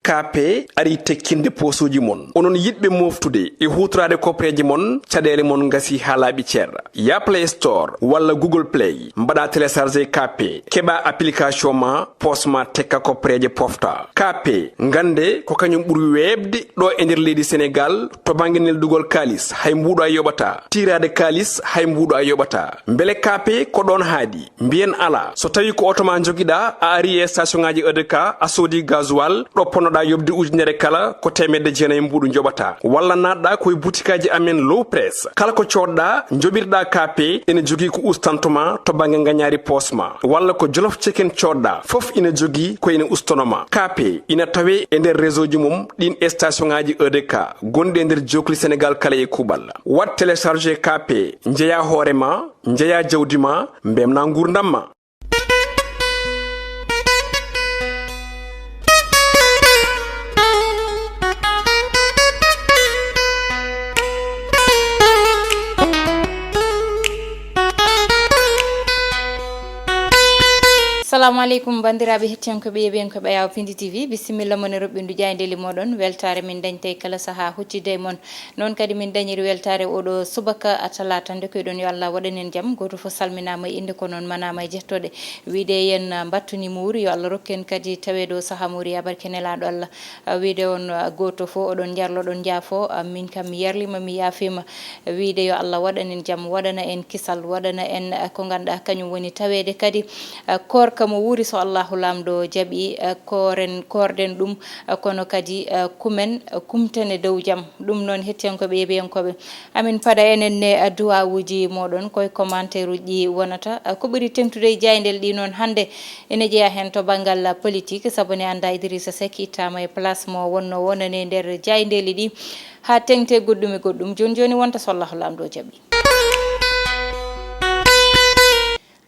kape ari tekkinde posuji mon onon yidbe moftude e hutrade kopreji mon cadele mon ngasi halabi cerra ya Play Store walla Google Play mbada télécharger kape keba application ma posma tekka kopreje pofta kape ngande ko kanyum buri webde do e nder leydi Sénégal to banginel dugol kalis hay mbudo ay yobata tirade kalis hay mbudo ay yobata mbele kape ko don haadi mbien ala so tawi ko otoma jogida a ari e station ngaji EDK a sodi gasoil do ponoda yobdi ujunere kala ko temedde jeena mbudu jobata walla nadda koy boutikaji amen low press kala ko codda jobirda kape ene jogi ko ustantoma to bange nganyari posma walla ko jollof chicken codda fof ina jogi ko ina ustonoma kape ina tawe e nder réseau ji mum din station ngaji EDK gonde nder jokli Sénégal kala e kubal wat télécharger kape njeya horema njeya jawdima mbemna ngurdamma. Assalamu alaikum bandiraɓe hettiyankoɓe yeɓenkoɓe yaw Piindi TV bisimilla mon e roɓɓindu jaydeli moɗon weltare min dañtay kala saaha huccide mon non kadi min dañiri weltare oɗo subaka talata nde koyɗon yo Allah waɗanen jaam goto fof salminama e inde ko noon manama e jettoɗe wiide yen battuni muuri yo Allah rokken kadi taweɗo saaha muuri yabarke nelaɗo Allah wiide on goto fof oɗon jarloɗon jaafo min kam mi yarlima mi yaafima wiide yo Allah waɗanen jaam waɗana en kisal waɗana en ko ganduɗa kañum woni tawede kadi korka mo wuri so Allahu lamdo jabi korden dum kono kadi kumen kumtene dow jam dum non hettiyankoɓe yeɓiyankoɓe amin pada enen ne duwawuji moɗon koye commentaire uji wonata ko ɓuri tengtude jaydel ɗi noon hande ene jeeya hen to banggal politique sabu ne anda Idrissa Seck ittama e place mo wonno wonane nder jaydeli ɗi ha tengte goddum e goddum joni wonta so Allahu lamdo jabi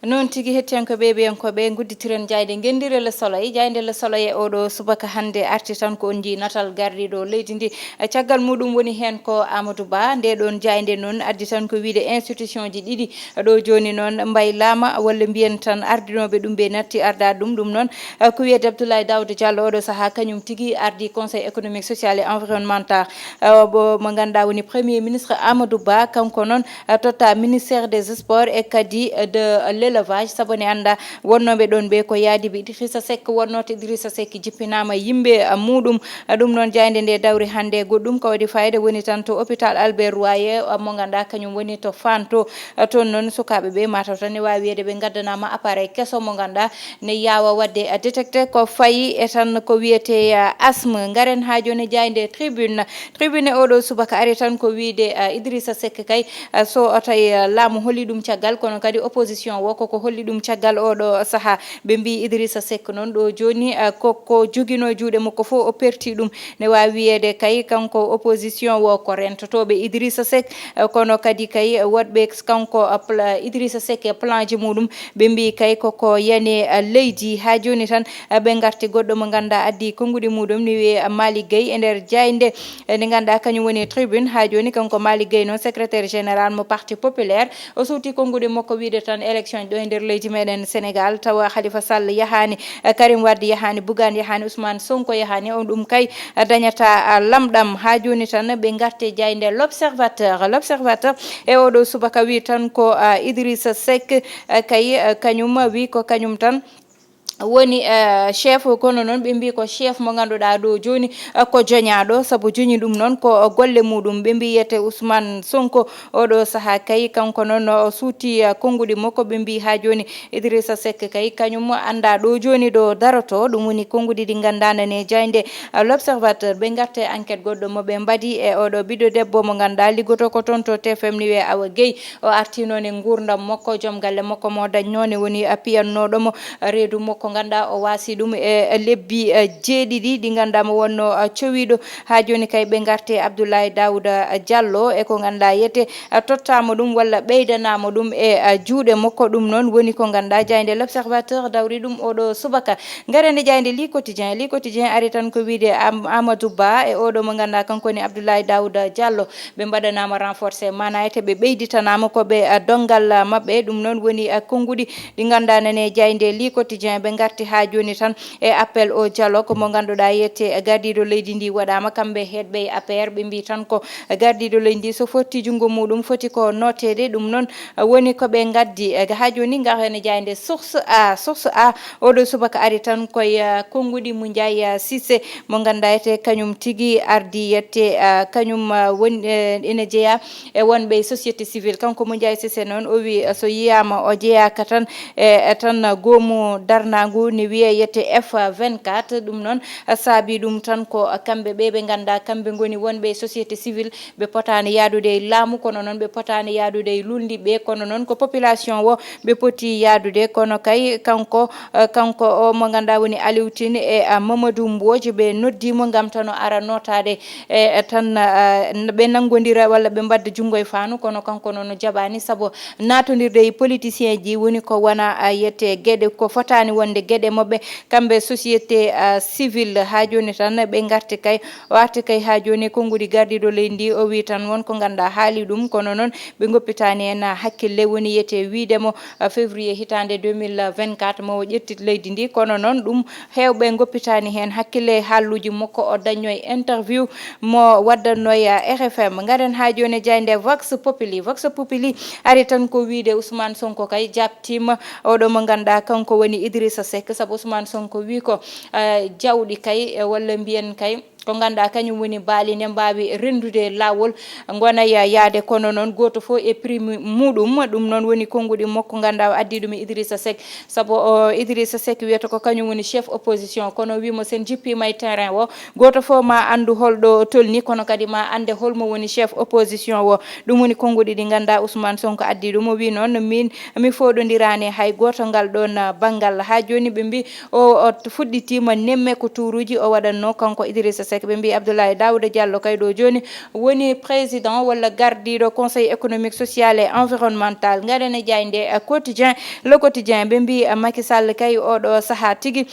non tigi hettiyankoɓe ɓeyankoɓe gudditiren jayde gendire le soleil jayde le soleil oɗo subaka hande arti tan ko on ji natal gardiɗo leydi ndi caggal muɗum woni hen ko Amadou Ba nde ɗon jayde noon addi tan ko wiide institution ji ɗiɗi ɗo joni noon mbay lama walla mbiyen tan ardinoɓe ɗum ɓe natti arda ɗum noon ko wiyede Abdoulaye Daouda Diallo oɗo saaha kañum tigui ardi conseil économique social et environnemental mo ganduɗa woni premier ministre Amadou Ba kanko noon totta ministère des sports et kadi de l'élevage sabone anda wonnoɓe ɗon ɓe ko yaadiɓe Idrissa Seck wonnoto Idrissa Seck jippinama yimɓe muɗum ɗum noon jayde nde dawri hande goɗɗum ko waɗi fayida woni tan to hôpital Albert Royer mo ganduɗa kañum woni to Fann to toon noon sukaɓe ɓe mataw tan ne wawi wiyede ɓe gaddanama appareil kesso mo ganduɗa ne yawa wadde détecté ko fayi e tan ko wiyete asthme garen ha joni jayde tribune oɗo subaka ari tan ko wiide Idrissa Seck kay so tawi laamu holli ɗum caggal kono kadi opposition wo koko holli ɗum caggal oɗo saaha ɓe mbi Idrissa Seck noon ɗo joni koko jogino juuɗe makko fof o perti ɗum ne wawi wiyede kay kanko opposition wo ko rentotoɓe Idrissa Seck kono kadi kay woɗɓe kanko Idrissa Seck e plan ji muɗum ɓe mbi kay koko yani leydi ha joni tan ɓe garti goɗɗo mo ganduɗa addi konguɗi muɗum ni wiye Mali Gueye e nder jayde nde ganduɗa kañum woni tribune ha joni kanko Mali Gueye noon secrétaire général mo parti populaire o suuti konguɗi makko wiide tan élection ɗo e nder leydi meɗen Sénégal tawa Khalifa Sall yahani Karim Wade yahani Bougane yahani Ousmane Sonko yahani on ɗum kay dañata lamɗam ha joni tan ɓe garte jayde l'observateur e oɗo subaka wi tan ko Idrissa Seck kay kañum wi ko kañum tan woni chef kono noon ɓe mbi ko chef mo ganduɗa ɗo joni ko joñaɗo saabu joñi ɗum noon ko golle muɗum ɓe mbiyete Ousmane Sonko oɗo saaha kay kanko noon o suuti konguɗi makko ɓe mbi ha joni Idrissa Seck kay kañum anda ɗo joni ɗo daroto ɗum woni konguɗi ɗi gandanane jayde l'observateur ɓe garte enquête goɗɗo moɓe mbaɗi e oɗo ɓiɗɗo debbo mo ganduɗa liggoto ko toon to TFM ni wiye Awa Gueye o arti noon e gurdam makko joom galle makko mo dañnone woni piyannoɗomo reedu makko ganduɗa o wasi ɗum e lebbi jeeɗiɗi ɗi ganduɗa mo wonno cowiɗo ha joni kay ɓe garte Abdoulaye Daouda Diallo e ko ganduɗa yete tottama ɗum walla ɓeydanama ɗum e juuɗe makko ɗum noon woni ko ganduɗa jayde l'observateur dawri ɗum oɗo subaka garende jayde li quotidien ari tan ko wiide Amadou Ba e oɗo mo ganduɗa kankoni Abdoulaye Daouda Diallo ɓe mbaɗanama renforcé mana ete ɓe ɓeyditanama koɓe dongal mabɓe ɗum noon woni konguɗi ɗi ganduɗa nane jayde li quotidien ɓe ɓe garti ha joni tan e appel au dialogue mo ganduɗa yette gardiɗo leydi ndi waɗama kamɓe heɗɓe APR ɓe mbi tan ko gardiɗo leydi ndi so fotti jungo muɗum foti ko notede ɗum noon woni ko ɓe gaddi ha joni garene jayde source a oɗo subaka ari tan koye konngudi Moundiaye Cissé mo ganduɗa yette kañum tigui ardi yette kañum woni ene jeeya e wonɓe société civile kanko Moundiaye Cissé noon o wi so yiyama o jeeyaka tan tan goomu darnagu ne wiye yette F24 ɗum noon saabi ɗum tan ko kamɓe ɓe ganda kamɓe goni wonɓe société civile ɓe potani yaadude laamu kono noon ɓe potani yaadude lulliɓe kono noon ko population o ɓe poti yaadude kono kay kanko o mo ganduɗa woni Aliou Tine e Mamadou Mbodj ɓe noddimo gam tan o ara notade tan ɓe nangodira walla ɓe mbadda jungo e faanu kono kanko noon jaɓani saabu natodirde e politicien ji woni ko wona yette gueɗe ko fotani wonde gueɗe mabɓe kamɓe société civile ha joni tan ɓe garti kay o arti kay ha joni konngudi gardiɗo leydi ndi o wi tan wonko ganduɗa haali ɗum kono noon ɓe goppitani hen hakkille woni yette wiidemo février hitande 2024 mo ƴettit leydi ndi kono noon ɗum hewɓe goppitani hen hakkille haalluji makko o dañno e interview mo waddanno e RFM garen ha joni jayde vox populi ari tan ko wiide Ousmane Sonko kay jabtima oɗo mo ganduɗa kanko woni Idrissa Seck saabu Ousmane Sonko wi ko jawɗi kay walla mbiyen kay ko ganduɗa kañum woni baali ne mbawi rendude lawol gona yaade kono noon goto fo e prime muɗum ɗum noon woni konngudi makko ganduɗa addi ɗum e Idrissa Seck saabu Idrissa Seck wiyata ko kañum woni chef opposition kono wimo sen jippima e terrain o goto fo ma andu holɗo tolni kono kadi ma ande holmo woni chef opposition o ɗum woni konngudi ɗi ganduɗa Ousmane Sonko addi ɗum o wi noon mi foɗodirani hay goto ngal ɗon banggal ha joni ɓe mbi o fuɗɗitima nemme ko turuji o waɗanno kanko Idrissa Seck ɓe mbi Abdoulaye Daouda Diallo kay ɗo joni woni président walla gardiɗo conseil économique social et environnemental garene jayde quotidien le quotidien ɓe mbi Macky Sall kay oɗo saaha tigui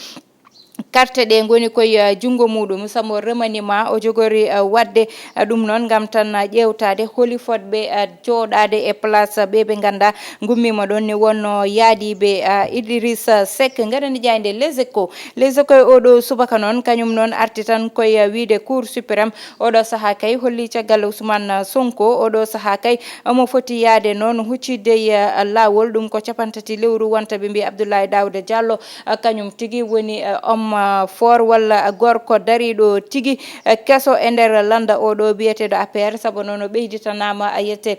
carte ɗe goni koye jungo muɗum samo remaniement o jogori wadde ɗum noon gam tan ƴewtade holi fodɓe jooɗade e place ɓe ganda gummima ɗon ni wonno yaadiɓe Idrissa Seck garani jayde les échos e oɗo subaka noon kañum noon arti tan koye wiide cour suprême oɗo saaha kay holli caggal Ousmane Sonko oɗo saaha kay omo foti yaade noon huccidde lawol ɗum ko capantati lewru wonta ɓe mbi Abdoulaye Daouda Diallo kañum tigui woni for walla gorko dariɗo tigui keso e nder landa oɗo biyeteɗo APR saabu noon o ɓeyditanama yette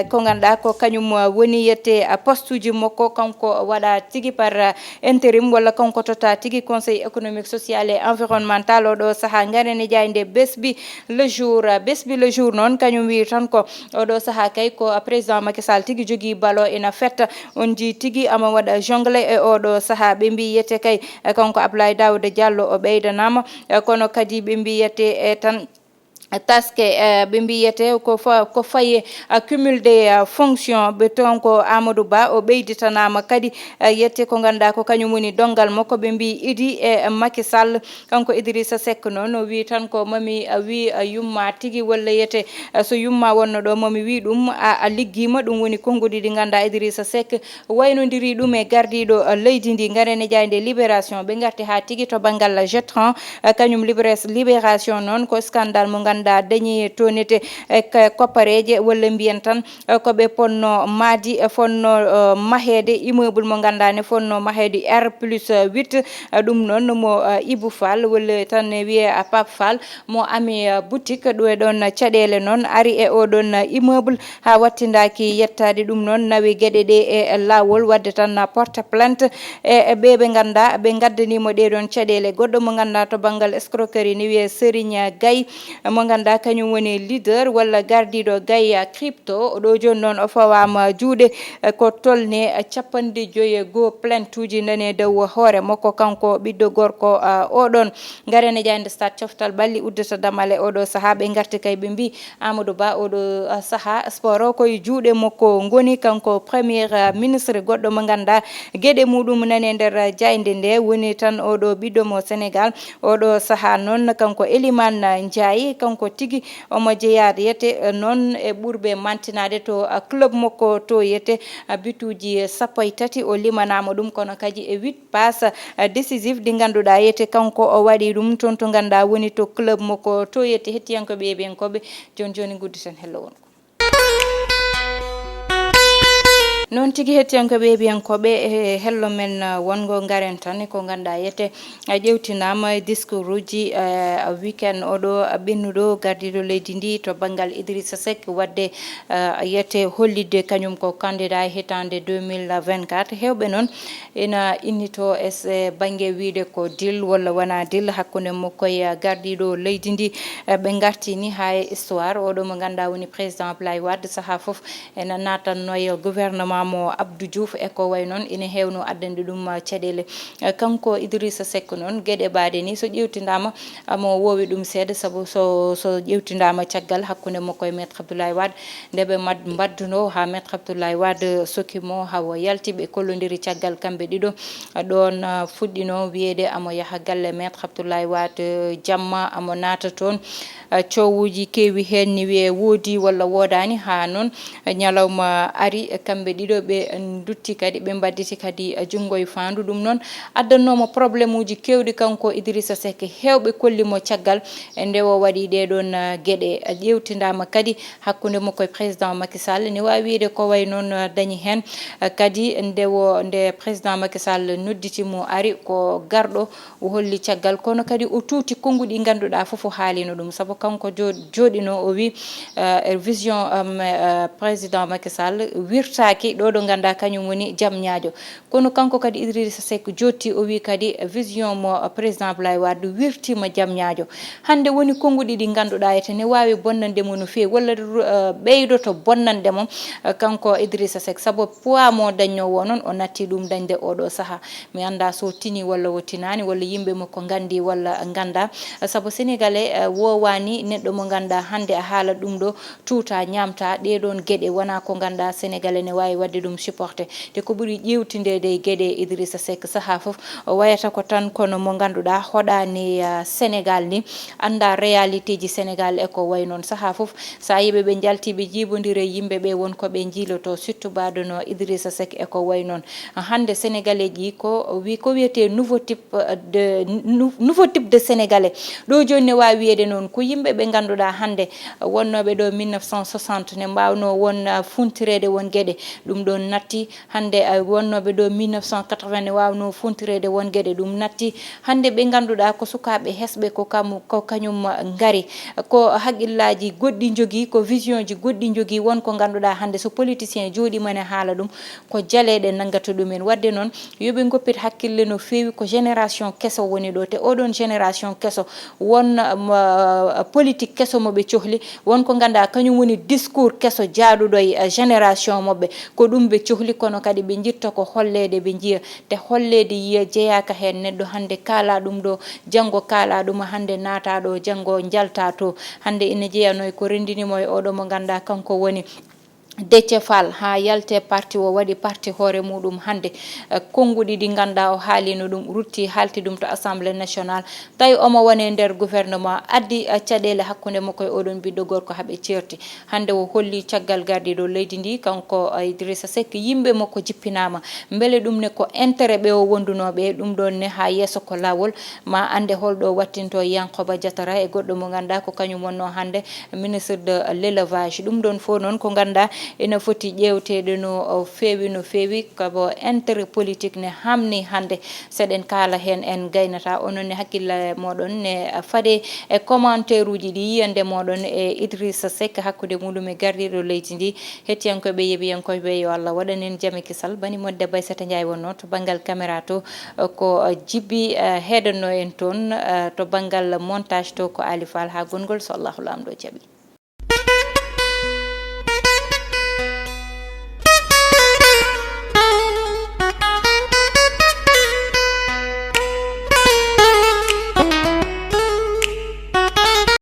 ko ganduɗa ko kañum woni yette poste uji makko kanko waɗa tigui par intérim walla kanko tota tigui conseil économique social et environnemental oɗo saaha garene jayde besbi le jour noon kañum wi tan ko oɗo saaha kay ko président Macky Sall tigui jogui ballon ina fetta on ji tigui ama waɗa jongle e oɗo saaha ɓe mbi yette kay kanko Abdoulaye Daouda Diallo o ɓeydanama kono kadi ɓe mbiyete e tan taske ɓe mbiyete ko faye cumul des fonctions ɓe ton ko Amadou Ba o ɓeyditanama kadi yette ko ganduɗa ko kañum woni dongal makko ɓe mbi idi e Macky Sall kanko Idrissa Seck noon o wi tan ko mami wi yumma tigui walla yette so yumma wonno ɗo mami wi ɗum a liggima ɗum woni konngudi ɗi ganduɗa Idrissa Seck waynodiri ɗum e gardiɗo leydi ndi garene jayde libération ɓe garti ha tigui to banggal jetran kañum libération noon ko scandale mo ganduɗa dañi tonete koppareje walla mbiyen tan koɓe ponno maadi fonno mahede immeuble mo gandane fonno mahede R+8 ɗum noon mo Ibou Fall walla tan wiye Pape Fall mo ami boutique ɗo e ɗon caɗele noon ari e oɗon immeuble ha wattindaki yettade ɗum noon nawi gueɗe ɗe e lawol wadde tan porte plainte e ɓe ganda ɓe gaddanimo ɗeɗon caɗele goɗɗo mo ganda to banggal escroquerie ni wiye Serigne Gaye mo ganda kañum woni leader walla gardiɗo Gaye crypto ɗo joni noon o fawama juuɗe ko tolne 52 plainte uji nani dow hoore makko kanko ɓiɗɗo gorko oɗon garene jayde stade coftal balli uddata damale oɗo saaha ɓe garti kay ɓe mbi Amadou Ba oɗo saaha sport o koye juuɗe makko goni kanko premier ministre goɗɗo mo ganda gueɗe muɗum nani e nder jayde nde woni tan oɗo ɓiɗɗo mo Sénégal oɗo saaha noon kanko Elimane Ndiaye kanko tigi omo jeeyade yete non e ɓurɓe mantinade to club makko to yete bituji 13 o limanama ɗum kono kadi e 8 passe décisif ɗi ganduɗa yete kanko o waɗi ɗum toon to ganduɗa woni to club makko to yete hettiyankoɓe ɓiyenkoɓe joni gudditen hello wonko non tigi hettiyankoɓe ɓiyankoɓe e hello men wongo garen tan ko ganduɗa yete ƴewtinama discours uji weekend oɗo ɓennuɗo gardiɗo leydi ndi to banggal Idrissa Seck wadde yete hollidde kañum ko candidat hitande 2024 hewɓe noon ina innito e banggue wiide ko dil walla wona dil hakkude makko e gardiɗo leydi ndi ɓe gartini ha e histoire oɗo mo ganduɗa woni président Abdoulaye Wade saaha foof ena natanno e gouvernement mo Abdou Diouf e ko way noon ina hewno addande ɗum caɗele kanko Idrissa Seck noon gueɗe baɗe ni so ƴewtidama mo wowi ɗum seeɗa saabu so ƴewtidama caggal hakkude makko e maître Abdoulaye Wade nde ɓe mbadduno ha maître Abdoulaye Wade sokimo hawo yalti ɓe kollodiri caggal kamɓe ɗiɗo ɗon fuɗɗino wiyede amo yaaha galle maître Abdoulaye Wade jamma amo naata toon cowuji kewi hen ni wiye woodi walla wodani ha noon ñalawma ari kamɓe ɗiɗo ɓe dutti kadi ɓe mbadditi kadi junggo e fandu ɗum noon addannomo probléme uji kewɗi kanko Idrissa Seck hewɓe kollimo caggal e nde o waɗi ɗeɗon gueɗe ƴewtidama kadi hakkude makko e président Macky Sall ne wawi wiide ko way noon dañi hen kadi nde président Macky Sall nodditimo ari ko garɗo o holli caggal kono kadi o tuuti konnguɗi ganduɗa foof o haalino ɗum saabu kanko joɗino o wi vision président Macky Sall wirtaki ɗo ɗo ganda kañum woni jaam ñaajo kono kanko kadi Idrissa Seck jotti o wi kadi vision mo président Abdoulaye Wade wirtima jaam ñaajo hande woni konnguɗi ɗi ganduɗa ete ne wawi bonnandemo no fewi walla ɓeydoto bonnandemo kanko Idrissa Seck saabu poids mo dañnowo noon o natti ɗum dañde oɗo saaha mi anda so tini walla o tinani walla yimɓe makko gandi walla ganda saabu sénégalais wowani neɗɗo mo ganda hande a haala ɗum ɗo tuuta ñamta ɗeɗon gueɗe wona ko ganda sénégalais ne wawi wadde ɗum supporté te ko ɓuuri ƴewtidede e gueɗe Idrissa Seck saaha foof o wayata ko tan kono mo ganduɗa hoɗani Sénégal ni anda réalité ji Sénégal e ko way noon saaha foof sa yiɓe ɓe jalti ɓe jibodire yimɓeɓe wonko ɓe jiiloto surtout baɗono Idrissa Seck e ko way noon hande sénégalais ji ko wiyete nouveau type de sénégalais ɗo joni ne wawi wiyede noon ko yimɓe ɓe ganduɗa hande wonnoɓe ɗo 1960 ne mbawno won funtirede won gueɗe ɗum ɗon natti hande wonnoɓe ɗo 1980 ne wawno funtirede won gueɗe ɗum natti hande ɓe ganduɗa ko sukaɓe hesɓe ko kañum ngari ko haqqillaji goɗɗi jogui ko vision ji goɗɗi jogui wonko ganduɗa hande so politicien joɗima ne haala ɗum ko jaleɗe nangata ɗumen wadde noon yoɓe goppit hakkille no fewi ko génération kesso woni ɗo te oɗon génération kesso won politique kesso moɓe cohli wonko ganduɗa kañum woni discours kesso jaaɗuɗo e génération moɓɓe ko ɗum ɓe cohli kono kadi ɓe jitta ko hollede ɓe jiiya te hollede yiya jeeyaka hen neɗɗo hande kaala ɗum ɗo janggo kaala ɗum hande naata ɗo janggo jalta to hande ina jeeyano ko rendinimo e oɗo mo ganduɗa kanko woni Déthié Fall ha yalte parti o waɗi parti hoore muɗum hande konnguɗi ɗi ganduɗa o haalino ɗum rutti halti ɗum to assemblée nationale tawi omo wone nder gouvernement addi caɗele hakkude makko e oɗon ɓiɗɗo gorko haaɓe certi hande o holli caggal gardiɗo leydi ndi kanko Idrissa Seck yimɓe makko jippinama beele ɗum ne ko intérêt ɓe o wondunoɓe ɗum ɗon ne ha yesso ko lawol ma ande holɗo wattinto Yankoba Diatara e goɗɗo mo ganduɗa ko kañum wonno hande ministre de l'élevage ɗum ɗon fo noon ko ganduɗa ina foti ƴewtede no fewi kabo intérêt politique ne hamni hande seɗen kala hen en gaynata onon ne hakkille moɗon ne faade e commentaire uji ɗi yiyande moɗon e Idrissa Seck hakkude muɗum e gardiɗo leydi ndi hettiyankoɓe yeeɓiyankoɓe yo Allah waɗanen jaame kisal bani modde Baysata Ndiaye wonno to banggal caméra to ko jibbi heedanno en toon to banggal montage to ko Ali Fall ha gongol so Allahu lamɗo jaaɓi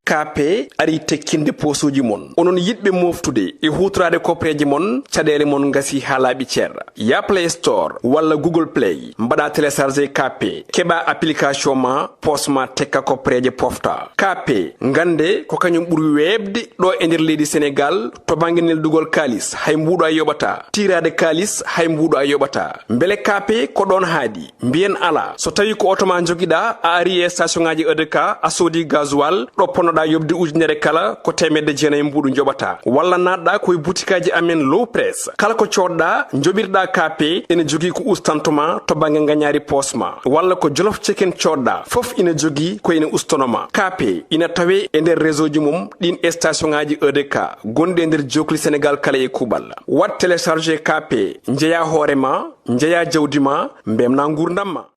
KP ari tekkinde posuji mon onon yidbe moftude e hutrade kopreji mon cadele mon gasi halabi cerra ya Play Store walla Google Play mbada télécharger KP keba application ma posma tekka kopreje pofta KP ngande ko kanyum buri webde do e nder leydi Sénégal to banginel dugol kalis hay mbudo ay yobata tirade kalis hay mbudo ay yobata mbele KP ko don haadi mbien ala so tawi ko otoma jogida a ari e station ngaji EDK a sodi gasoil do ponoda yobde ujunere kala ko temedde jeenay mbudu jobata walla nadda koy boutikaji amen low press kala ko codda jobirda KP ene jogi ko ustantuma to bange nganyari posma walla ko jolof chicken codda fof ina jogi ko ina ustonoma KP ina tawe e nder réseau ji mum din station ngaji EDK gonde nder jokli Sénégal kala e kubal wat télécharger KP njeya horema njeya jawdima mbemna ngurdamma